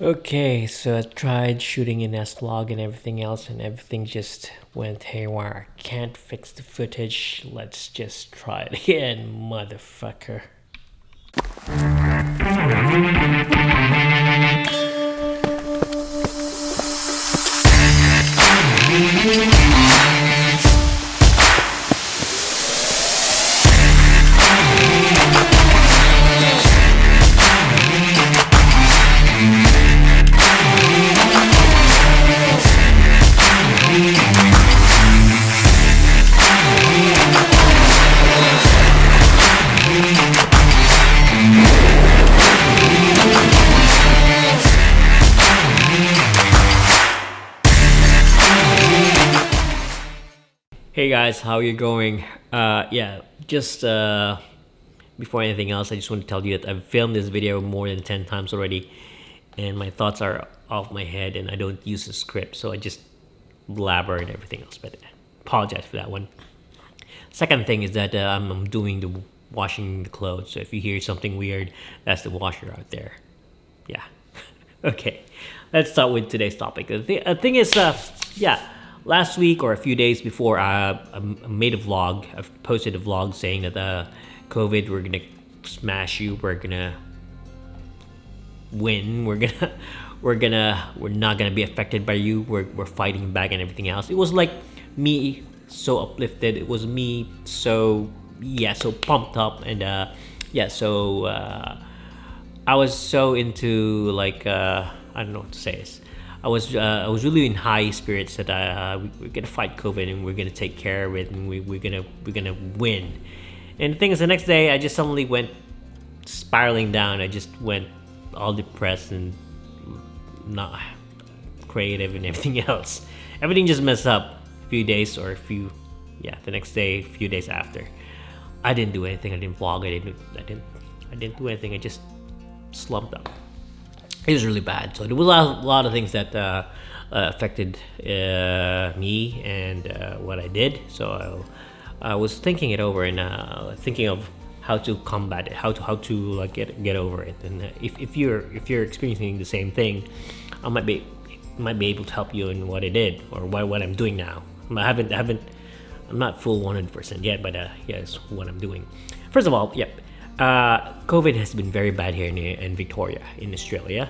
Okay, so I tried shooting in S-Log and everything else, and everything just went haywire. I can't fix the footage. Let's just try it again, motherfucker. Hey guys, how you going? Just before anything else, I just want to tell you that I've filmed this video more than 10 times already, and my thoughts are off my head, and I don't use a script, so I just blabber and everything else. But apologize for that one. Second thing is that I'm doing the washing the clothes, so if you hear something weird, that's the washer out there. Yeah. Okay, let's start with today's topic. The thing is, last week or a few days before, I made a vlog. I've posted a vlog saying that COVID, we're gonna smash you. We're gonna win. We're not gonna be affected by you. We're fighting back and everything else. It was like me so uplifted. It was me so pumped up, and I was so into I don't know what to say. I was really in high spirits that we're gonna fight COVID and we're gonna take care of it, and we're gonna win. And the thing is, the next day I just suddenly went spiraling down. I just went all depressed and not creative and everything else. Everything just messed up. The next day, a few days after, I didn't do anything. I didn't vlog. I didn't do anything. I just slumped up. It was really bad. So there was a lot of things that affected me and what I did. So I was thinking it over and thinking of how to combat it, how to get over it. And if you're experiencing the same thing, I might be able to help you in what I did or what I'm doing now. I'm not full 100% yet, but it's what I'm doing. First of all, COVID has been very bad here in Victoria, in Australia.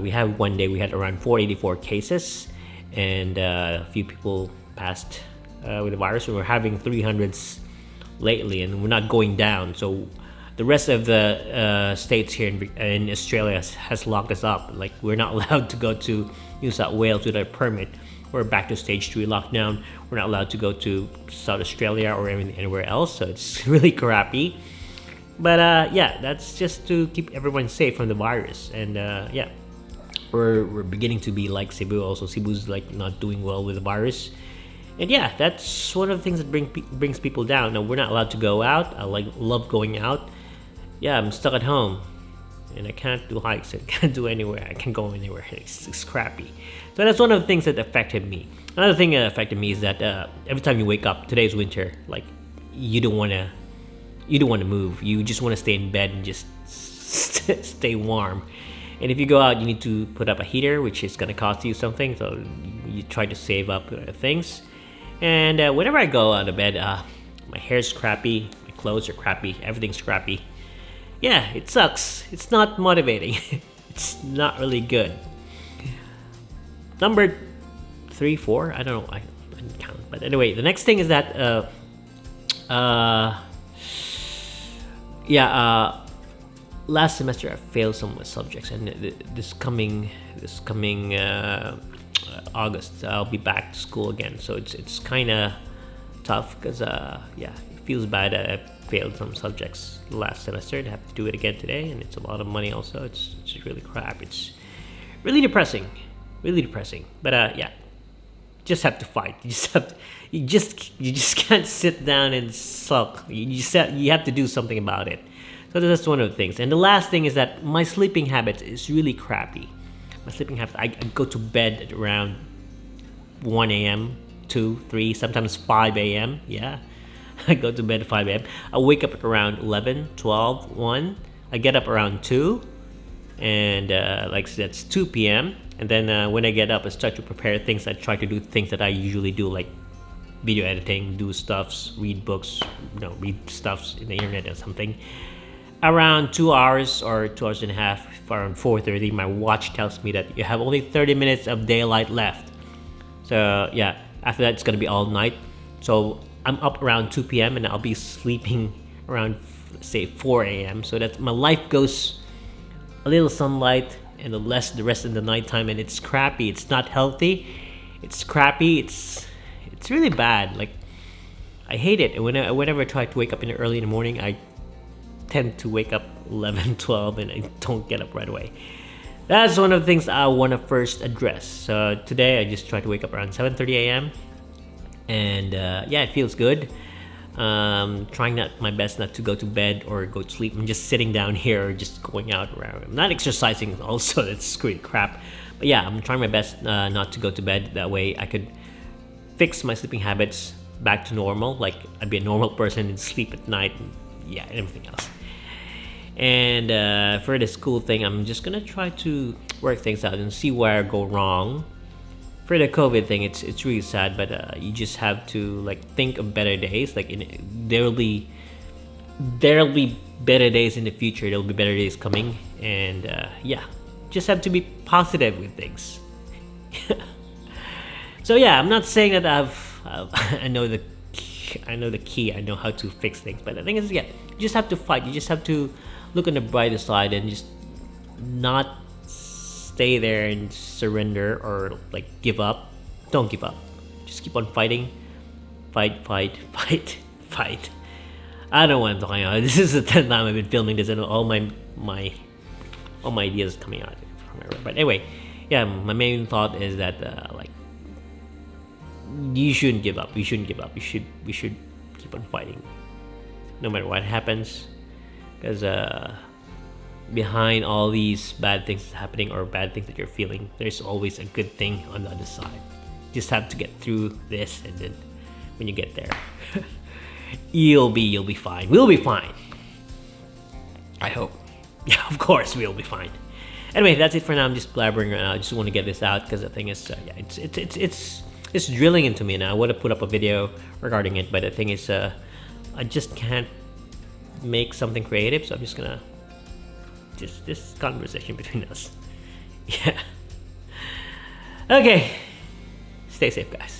We had around 484 cases, and a few people passed with the virus. And we're having 300s lately, and we're not going down. So the rest of the states here in Australia has locked us up. Like, we're not allowed to go to New South Wales without a permit. We're back to stage 3 lockdown. We're not allowed to go to South Australia or anywhere else. So it's really crappy. But that's just to keep everyone safe from the virus. And we're beginning to be like Cebu. Also, Cebu's like not doing well with the virus. And that's one of the things that brings people down. Now, we're not allowed to go out. I love going out. I'm stuck at home, and I can't do hikes. I can't do anywhere. I can't go anywhere. It's crappy. So that's one of the things that affected me. Another thing that affected me is that every time you wake up, today's winter, like, you don't want to move. You just want to stay in bed and just stay warm. And if you go out, you need to put up a heater, which is going to cost you something. So you try to save up things. And whenever I go out of bed, my hair's crappy, my clothes are crappy, everything's crappy. It sucks. It's not motivating. It's not really good. Number 3, 4, I don't know. I didn't count. But anyway, the next thing is that last semester I failed some of my subjects, and this coming August I'll be back to school again. So it's kind of tough because it feels bad that I failed some subjects last semester and have to do it again today, and it's a lot of money. Also, it's really crap. It's really depressing, But just have to fight. You just can't sit down and sulk. You have to do something about it. So that's one of the things. And the last thing is that my sleeping habit is really crappy. My sleeping habit, I go to bed at around 1 a.m., 2, 3, sometimes 5 a.m. I go to bed at 5 a.m. I wake up at around 11, 12, 1. I get up around 2. and like that's 2 p.m. And then when I get up, I start to prepare things. I try to do things that I usually do, like video editing, do stuffs, read books, read stuffs in the internet or something. Around 2 hours or 2 hours and a half, around 4:30, my watch tells me that you have only 30 minutes of daylight left. So yeah, after that it's gonna be all night. So I'm up around 2 p.m. and I'll be sleeping around, say, 4 a.m. So that my life goes a little sunlight and the rest of the nighttime, and it's crappy. It's not healthy. It's crappy. It's really bad. Like, I hate it. And whenever I try to wake up early in the morning, I tend to wake up 11, 12, and I don't get up right away. That's one of the things I want to first address. So today I just try to wake up around 7:30 a.m. and yeah, it feels good. Trying my best not to go to bed or go to sleep. I'm just sitting down here, just going out around. I'm not exercising also. That's really crap. But yeah, I'm trying my best not to go to bed. That way I could fix my sleeping habits back to normal. Like, I'd be a normal person and sleep at night, and yeah, and everything else. And for the school thing, I'm just gonna try to work things out and see where I go wrong. For the COVID thing, it's really sad, but you just have to like think of better days. Like, there'll be better days in the future. There'll be better days coming, and yeah, just have to be positive with things. So yeah, I'm not saying that I know the key. I know how to fix things, but the thing is, yeah, you just have to fight. You just have to look on the brighter side and just not stay there and surrender or like give up. Don't give up. Just keep on fighting. Fight. I don't know what I'm talking about. This is the 10th time I've been filming this, and all my ideas coming out. But anyway, yeah, my main thought is that like, you shouldn't give up. We shouldn't give up. We should keep on fighting, no matter what happens, because behind all these bad things happening or bad things that you're feeling, there's always a good thing on the other side. Just have to get through this, and then when you get there, you'll be fine. We'll be fine. I hope. Yeah, of course we'll be fine. Anyway, that's it for now. I'm just blabbering right now. I just want to get this out because the thing is, yeah, it's drilling into me now. I want to put up a video regarding it, but the thing is, I just can't make something creative, so I'm just gonna just this conversation between us. Yeah. Okay. Stay safe, guys.